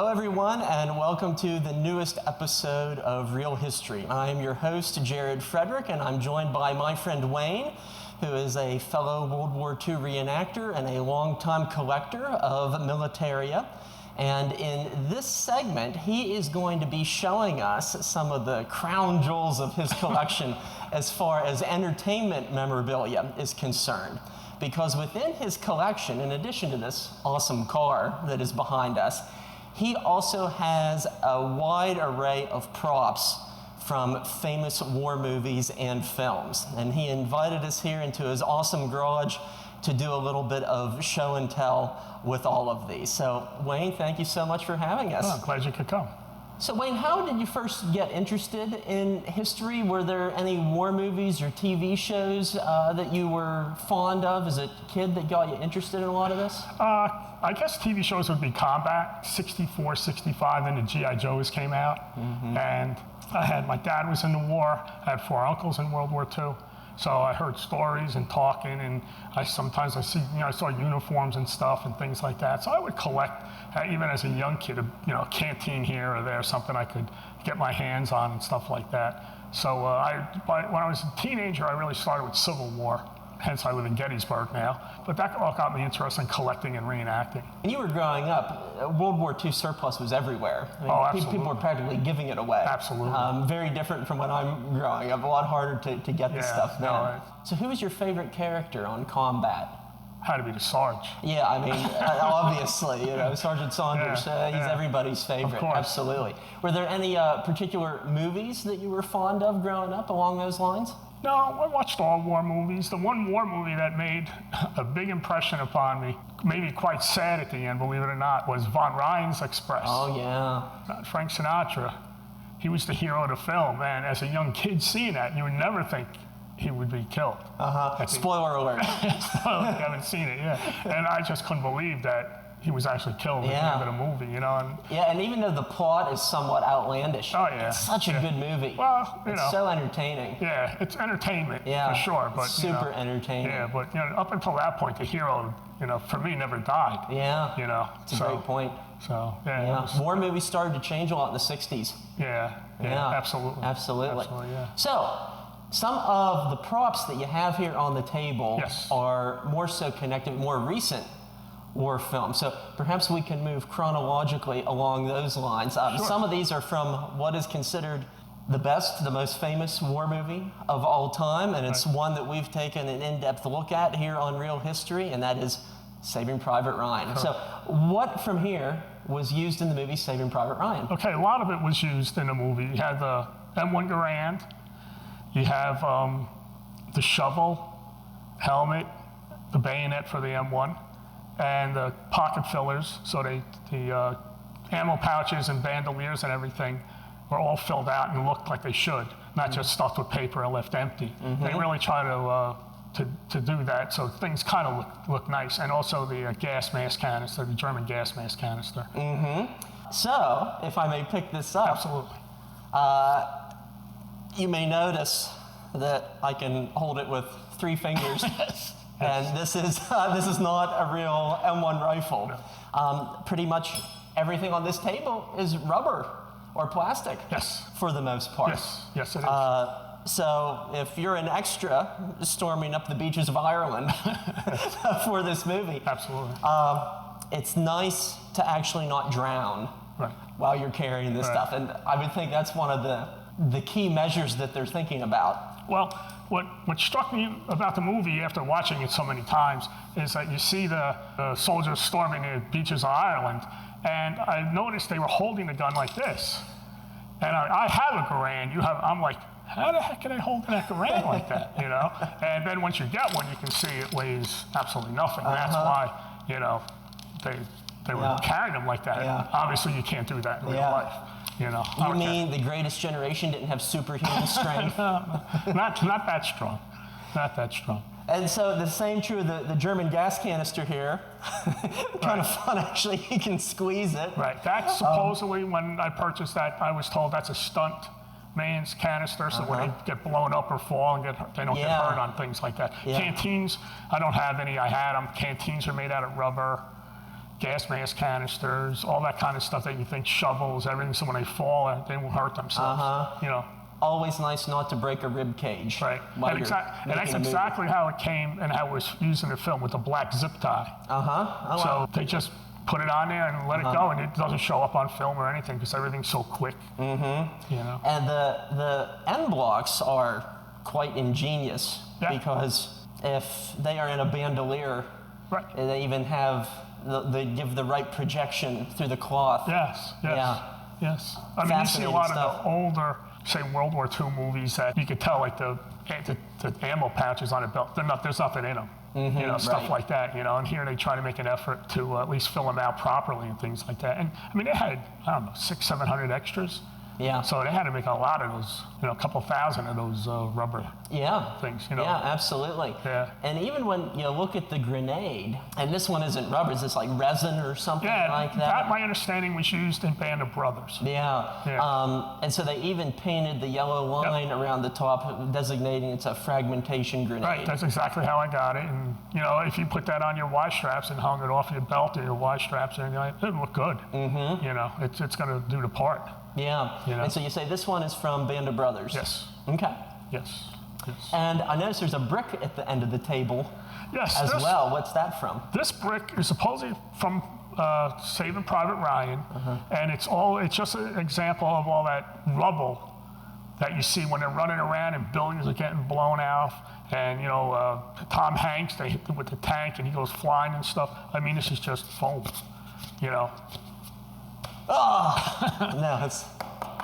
Hello, everyone, and welcome to the newest episode of Real History. I am your host, Jared Frederick, and I'm joined by my friend Wayne, who is a fellow World War II reenactor and a longtime collector of militaria. And in this segment, he is going to be showing us some of the crown jewels of his collection as far as entertainment memorabilia is concerned. Because within his collection, in addition to this awesome car that is behind us, he also has a wide array of props from famous war movies and films. And he invited us here into his awesome garage to do a little bit of show and tell with all of these. So, Wayne, thank you so much for having us. Oh, I'm glad you could come. So, Wayne, how did you first get interested in history? Were there any war movies or TV shows that you were fond of as a kid that got you interested in a lot of this? I guess TV shows would be combat, 64, 65, then the G.I. Joes came out. Mm-hmm. And my dad was in the war. I had 4 uncles in World War II. So I heard stories and talking, and I saw uniforms and stuff and things like that. So I would collect, even as a young kid, a canteen here or there, something I could get my hands on and stuff like that. So when I was a teenager, I really started with Civil War. Hence, I live in Gettysburg now. But that all got me interested in collecting and reenacting. When you were growing up, World War II surplus was everywhere. I mean, absolutely. People were practically giving it away. Absolutely. Very different from when I'm growing up. A lot harder to get this stuff now. So who was your favorite character on Combat? Had to be the Sarge. Yeah, I mean, obviously, Sergeant Saunders, he's everybody's favorite. Of course. Absolutely. Were there any particular movies that you were fond of growing up along those lines? No, I watched all war movies. The one war movie that made a big impression upon me, made me quite sad at the end, believe it or not, was Von Ryan's Express. Oh, yeah. Frank Sinatra. He was the hero of the film, and as a young kid seeing that, you would never think he would be killed. Spoiler alert. You haven't seen it, yeah. And I just couldn't believe that he was actually killed at the end of the movie, And even though the plot is somewhat outlandish, it's such a good movie. Well, it's so entertaining. Yeah, it's entertainment for sure. But super entertaining. Yeah, but up until that point, the hero, for me, never died. Yeah. It's a great point. So war movies started to change a lot in the '60s. Yeah, absolutely. Absolutely. Yeah. So, some of the props that you have here on the table are more so connected, more recent war films. So perhaps we can move chronologically along those lines. Sure. Some of these are from what is considered the best, the most famous war movie of all time, and it's one that we've taken an in-depth look at here on Real History, and that is Saving Private Ryan. Sure. So what from here was used in the movie Saving Private Ryan? Okay, a lot of it was used in the movie. You had the M1 Garand, you have the shovel, helmet, the bayonet for the M1, and the pocket fillers, so the ammo pouches and bandoliers and everything were all filled out and looked like they should, not just stuffed with paper and left empty. Mm-hmm. They really try to do that, so things kind of look nice. And also the gas mask canister, the German gas mask canister. Mm-hmm. So, if I may pick this up. Absolutely. You may notice that I can hold it with 3 fingers. And this is not a real M1 rifle. No. Pretty much everything on this table is rubber or plastic. Yes. For the most part. Yes, it is. So if you're an extra storming up the beaches of Ireland for this movie, absolutely, it's nice to actually not drown while you're carrying this stuff. And I would think that's one of the key measures that they're thinking about. Well, what struck me about the movie after watching it so many times is that you see the soldiers storming the beaches of Ireland, and I noticed they were holding the gun like this. And I have a Garand. I'm like, how the heck can I hold that Garand like that? And then once you get one, you can see it weighs absolutely nothing. That's why they were carrying them like that. Yeah. Obviously, you can't do that in real life. You mean the greatest generation didn't have superhuman strength? Not that strong. Not that strong. And so the same true of the German gas canister here. Kind of fun, actually. You can squeeze it. Right. That's supposedly, when I purchased that, I was told that's a stunt man's canister, so when they get blown up or fall and they don't get hurt on things like that. Yeah. Canteens, I don't have any. I had them. Canteens are made out of rubber. gas mask canisters, all that kind of stuff that you think, shovels, everything. So when they fall, they won't hurt themselves. You know. Always nice not to break a rib cage. Right. And that's exactly how it came and how it was used in the film with the black zip tie. So they just put it on there and let it go, and it doesn't show up on film or anything because everything's so quick. You know. And the end blocks are quite ingenious because if they are in a bandolier, they even have they give the right projection through the cloth. Yes. I mean, you see a lot of the older, say, World War II movies that you could tell, like the ammo pouches on a belt. There's nothing in them. You know, stuff like that. You know, and here they try to make an effort to at least fill them out properly and things like that. And I mean, they had, I don't know, 600-700 extras. Yeah. So they had to make a lot of those, you know, a couple thousand of those rubber things, you know. Yeah, absolutely. Yeah. And even when you look at the grenade, and this one isn't rubber, it's like resin or something like that. That, my understanding, was used in Band of Brothers. And so they even painted the yellow line around the top, designating it's a fragmentation grenade. Right, that's exactly how I got it. And, you know, if you put that on your Y straps and hung it off your belt or your Y straps, and it would look good. You know, it's going to do the part. Yeah. You know? And so you say this one is from Band of Brothers? Yes. Okay. Yes. And I notice there's a brick at the end of the table as well. What's that from? This brick is supposedly from Saving Private Ryan, and it's just an example of all that rubble that you see when they're running around and buildings are getting blown out. And, you know, Tom Hanks, they hit him with the tank and he goes flying and stuff. I mean, this is just foam, you know. No, it's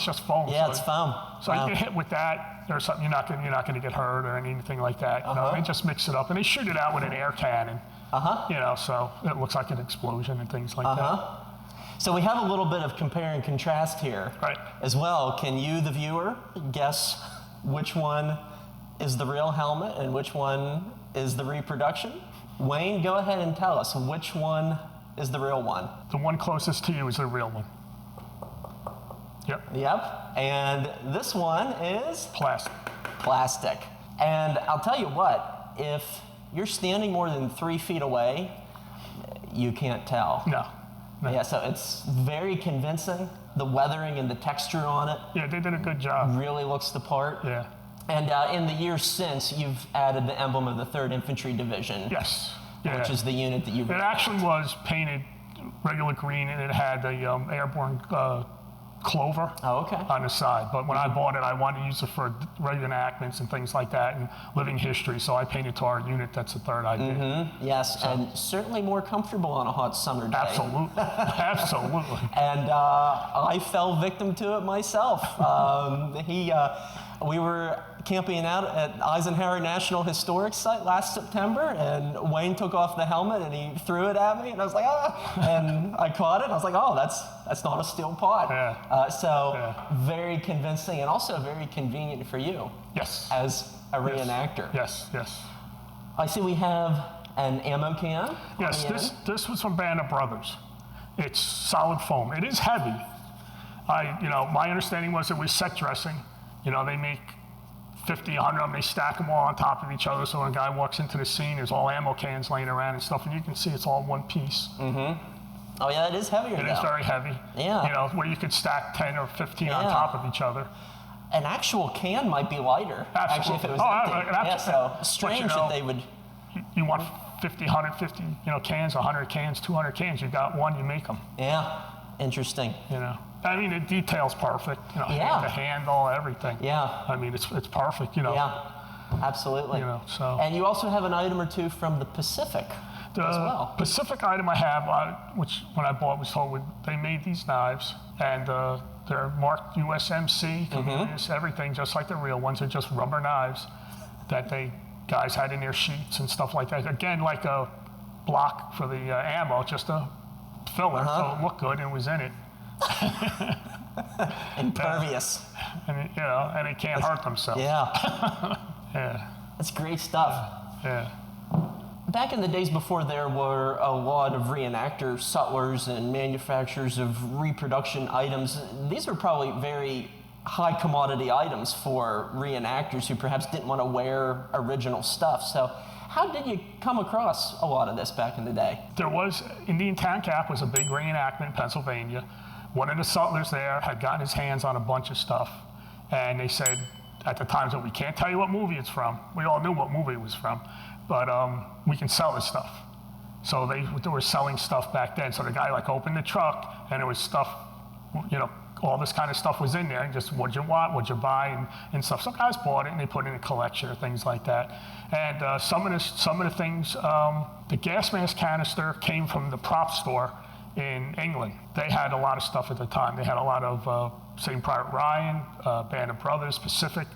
just foam. Yeah, it's foam. So you get hit with that, or something, you're not going to get hurt or anything like that. You know? They just mix it up and they shoot it out with an air cannon. You know, so it looks like an explosion and things like that. So we have a little bit of compare and contrast here as well. Can you, the viewer, guess which one is the real helmet and which one is the reproduction? Wayne, go ahead and tell us which one is the real one. The one closest to you is the real one. Yep. And this one is? Plastic. And I'll tell you what, if you're standing more than 3 feet away, you can't tell. No. Yeah, so it's very convincing. The weathering and the texture on it. Yeah, they did a good job. Really looks the part. Yeah. And in the years since, you've added the emblem of the 3rd Infantry Division. Yes. Which is the unit that you... It actually was painted regular green, and it had the airborne clover on the side. But when I bought it, I wanted to use it for reenactments and things like that and living history. So I painted to our unit. That's the 3rd I did. Yes, and certainly more comfortable on a hot summer day. Absolutely. Absolutely. And I fell victim to it myself. We were camping out at Eisenhower National Historic Site last September, and Wayne took off the helmet and he threw it at me, and I was like, and I caught it, and I was like, oh, that's not a steel pot. Very convincing and also very convenient for you. Yes. As a reenactor. Yes. I see we have an ammo can. Yes, this was from Band of Brothers. It's solid foam. It is heavy. My understanding was it was set dressing. You know, they make 50, 100 of them, they stack them all on top of each other, so when a guy walks into the scene, there's all ammo cans laying around and stuff, and you can see it's all one piece. Oh yeah, it is heavier It is very heavy. Yeah. You know, where you could stack 10 or 15 on top of each other. An actual can might be lighter. Absolutely. Actually, if it was empty. So strange that they would... You want 50, 150, cans, 100 cans, 200 cans, you got one, you make them. Yeah, interesting. You know. I mean, the detail's perfect. Hand to handle, everything. Yeah. I mean, it's perfect. Yeah, absolutely. So. And you also have an item or two from the Pacific as well. The Pacific item I have, which when I bought was told they made these knives, and they're marked USMC, Courteous, everything, just like the real ones. They're just rubber knives that guys had in their sheets and stuff like that. Again, like a block for the ammo, just a filler, so it looked good and was in it. Impervious. And and it can't hurt themselves. Yeah. That's great stuff. Yeah. Back in the days before there were a lot of reenactors, sutlers, and manufacturers of reproduction items, these were probably very high commodity items for reenactors who perhaps didn't want to wear original stuff. So how did you come across a lot of this back in the day? There was, Indian Town Cap was a big reenactment in Pennsylvania. One of the sutlers there had gotten his hands on a bunch of stuff, and they said at the time that we can't tell you what movie it's from. We all knew what movie it was from, but we can sell this stuff. So they were selling stuff back then. So the guy like opened the truck, and there was stuff, you know, all this kind of stuff was in there, and just what'd you want, what'd you buy, and stuff. Some guys bought it and they put it in a collection or things like that. And some of the things, the gas mask canister came from the prop store in England. They had a lot of stuff at the time. They had a lot of Saving Private Ryan, Band of Brothers, Pacific,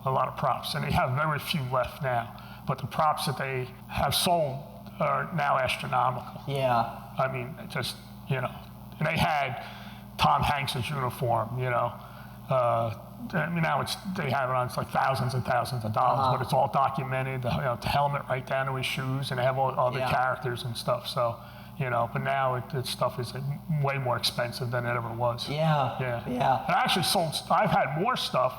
a lot of props, and they have very few left now. But the props that they have sold are now astronomical. Yeah. I mean, just, you know, and they had Tom Hanks's uniform, you know. I mean, now they have it on, it's like thousands and thousands of dollars, but it's all documented, the helmet right down to his shoes, and they have all the characters and stuff, so, you know, but now this stuff is way more expensive than it ever was. Yeah. And I've had more stuff,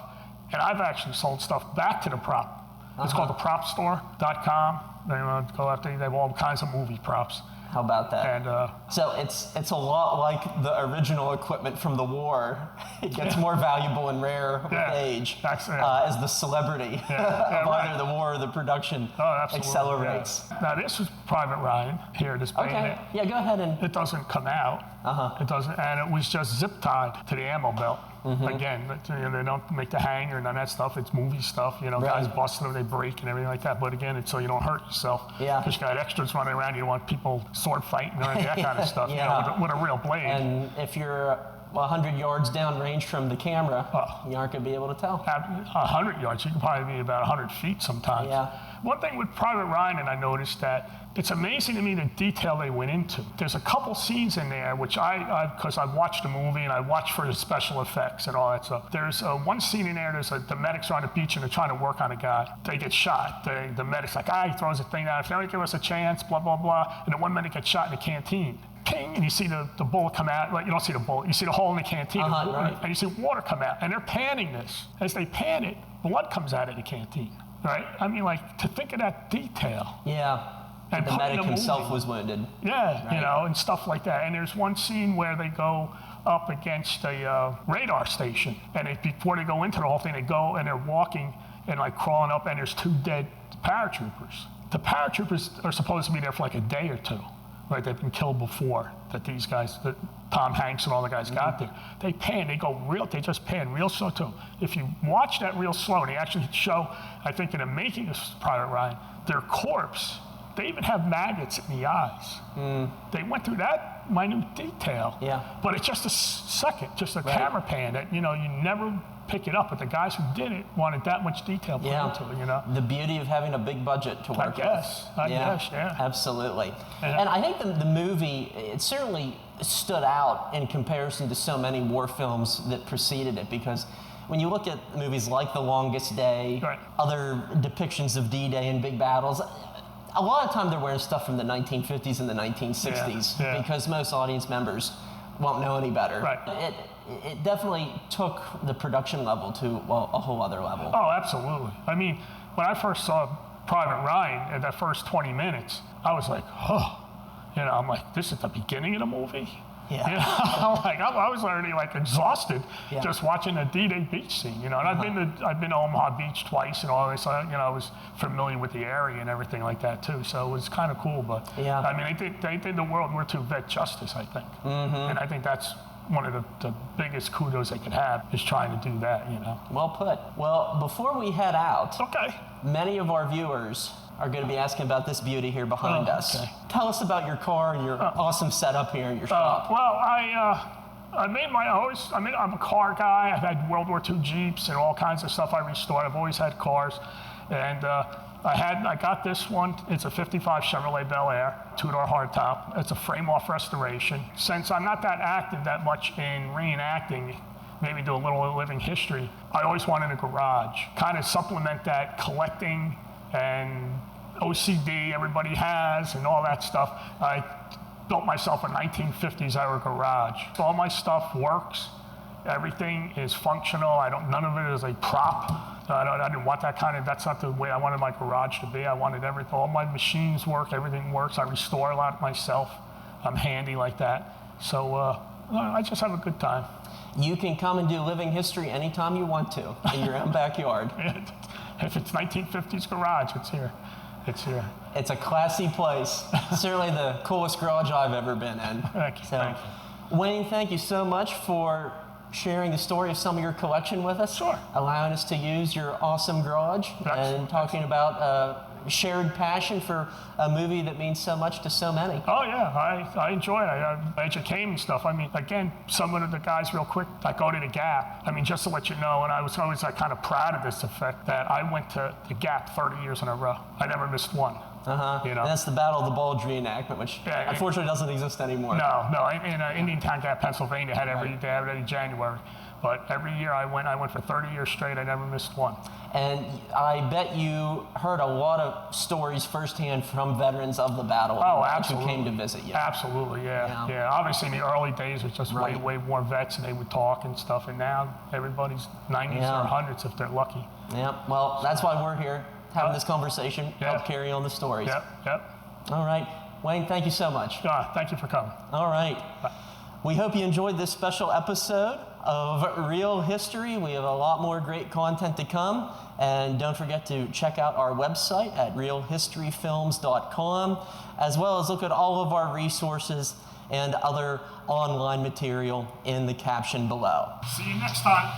and I've actually sold stuff back to the prop. It's called thepropstore.com. They go out there, they have all kinds of movie props. How about that? And so it's a lot like the original equipment from the war. It gets more valuable and rare with age as the celebrity of either the war or the production accelerates. Yeah. Now this was Private Ryan here, this bayonet. Yeah, go ahead and. It doesn't come out. It doesn't, and it was just zip tied to the ammo belt. Again, they don't make the hanger and none of that stuff. It's movie stuff. You know, guys busting them, they break and everything like that. But again, it's so you don't hurt yourself. Yeah. Because you got extras running around. You don't want people sword fighting or that kind of stuff. You know, with a real blade. And if you're 100 yards downrange from the camera, you aren't going to be able to tell. 100 yards, you can probably be about 100 feet sometimes. Yeah. One thing with Private Ryan, and I noticed that it's amazing to me the detail they went into. There's a couple scenes in there which because I've watched the movie and I watched for the special effects and all that stuff. There's one scene in there, the medics are on the beach and they're trying to work on a guy. They get shot. The medic's like, he throws a thing down. If they don't give us a chance, blah, blah, blah. And then one medic gets shot in the canteen. Ping, and you see the bullet come out. Like, you don't see the bullet. You see the hole in the canteen, and you see water come out. And they're panning this. As they pan it, blood comes out of the canteen, right? I mean, like, to think of that detail. Yeah. And the medic himself was wounded. Yeah, you know, and stuff like that. And there's one scene where they go up against a radar station, and before they go into the whole thing, they go and they're walking and like crawling up, and there's 2 dead paratroopers. The paratroopers are supposed to be there for like a day or 2. Right, they've been killed before. That these guys, that Tom Hanks and all the guys got there. They just pan real slow too. If you watch that real slow, and they actually show, I think in the making of Private Ryan, their corpse. They even have maggots in the eyes. They went through that minute detail. Yeah. But it's just a second, just a camera pan that you never pick it up, but the guys who did it wanted that much detail put into it, you know? The beauty of having a big budget to work with. I guess, yeah. Absolutely. And I think the movie, it certainly stood out in comparison to so many war films that preceded it, because when you look at movies like The Longest Day, other depictions of D-Day and big battles, a lot of time they're wearing stuff from the 1950s and the 1960s because most audience members won't know any better. Right. It definitely took the production level to a whole other level. Oh, absolutely. I mean, when I first saw Private Ryan at that first 20 minutes, I was like, I'm like, this is the beginning of the movie? Yeah. You know, I was already like exhausted just watching the D-Day beach scene, you know. And I've been to Omaha Beach twice and all this, so, I was familiar with the area and everything like that too. So it was kind of cool, but I mean, they did the World War II vet justice, I think. And I think that's one of the biggest kudos they could have is trying to do that, you know. Well put. Well, before we head out, many of our viewers are going to be asking about this beauty here behind us. Tell us about your car and your awesome setup here in your shop. Well, I'm a car guy. I've had World War II Jeeps and all kinds of stuff I restored. I've always had cars. And I got this one. It's a 55 Chevrolet Bel Air, 2-door hardtop. It's a frame-off restoration. Since I'm not that active that much in reenacting, maybe do a little living history, I always wanted a garage. Kind of supplement that collecting and OCD everybody has and all that stuff. I built myself a 1950s era garage. All my stuff works. Everything is functional. None of it is a prop. I didn't want that kind of, that's not the way I wanted my garage to be. I wanted everything, all my machines work, everything works. I restore a lot myself. I'm handy like that. So I just have a good time. You can come and do living history anytime you want to in your own backyard. If it's 1950s garage, it's here. It's here. It's a classy place. Certainly the coolest garage I've ever been in. Thank you. So, Thank you. Wayne, thank you so much for sharing the story of some of your collection with us. Sure. Allowing us to use your awesome garage and talking about shared passion for a movie that means so much to so many. Oh yeah, I enjoy it. I educate and stuff. I mean, again, some of the guys real quick, I go to the Gap. I mean, just to let you know, and I was always kind of proud of this effect that I went to the Gap 30 years in a row. I never missed one. You know? And that's the Battle of the Bulge reenactment, which unfortunately doesn't exist anymore. No. In Indiantown Gap, Pennsylvania, had they had it in January. But every year I went for 30 years straight. I never missed one. And I bet you heard a lot of stories firsthand from veterans of the battle. Oh, absolutely. Who came to visit you. Absolutely, yeah. Obviously, in the early days, it was just way more vets, and they would talk and stuff. And now everybody's 90s or 100s if they're lucky. Yeah. Well, that's why we're here having this conversation. Help carry on the stories. Yep. All right, Wayne. Thank you so much. Thank you for coming. All right. Bye. We hope you enjoyed this special episode of Real History. We have a lot more great content to come. And don't forget to check out our website at realhistoryfilms.com, as well as look at all of our resources and other online material in the caption below. See you next time.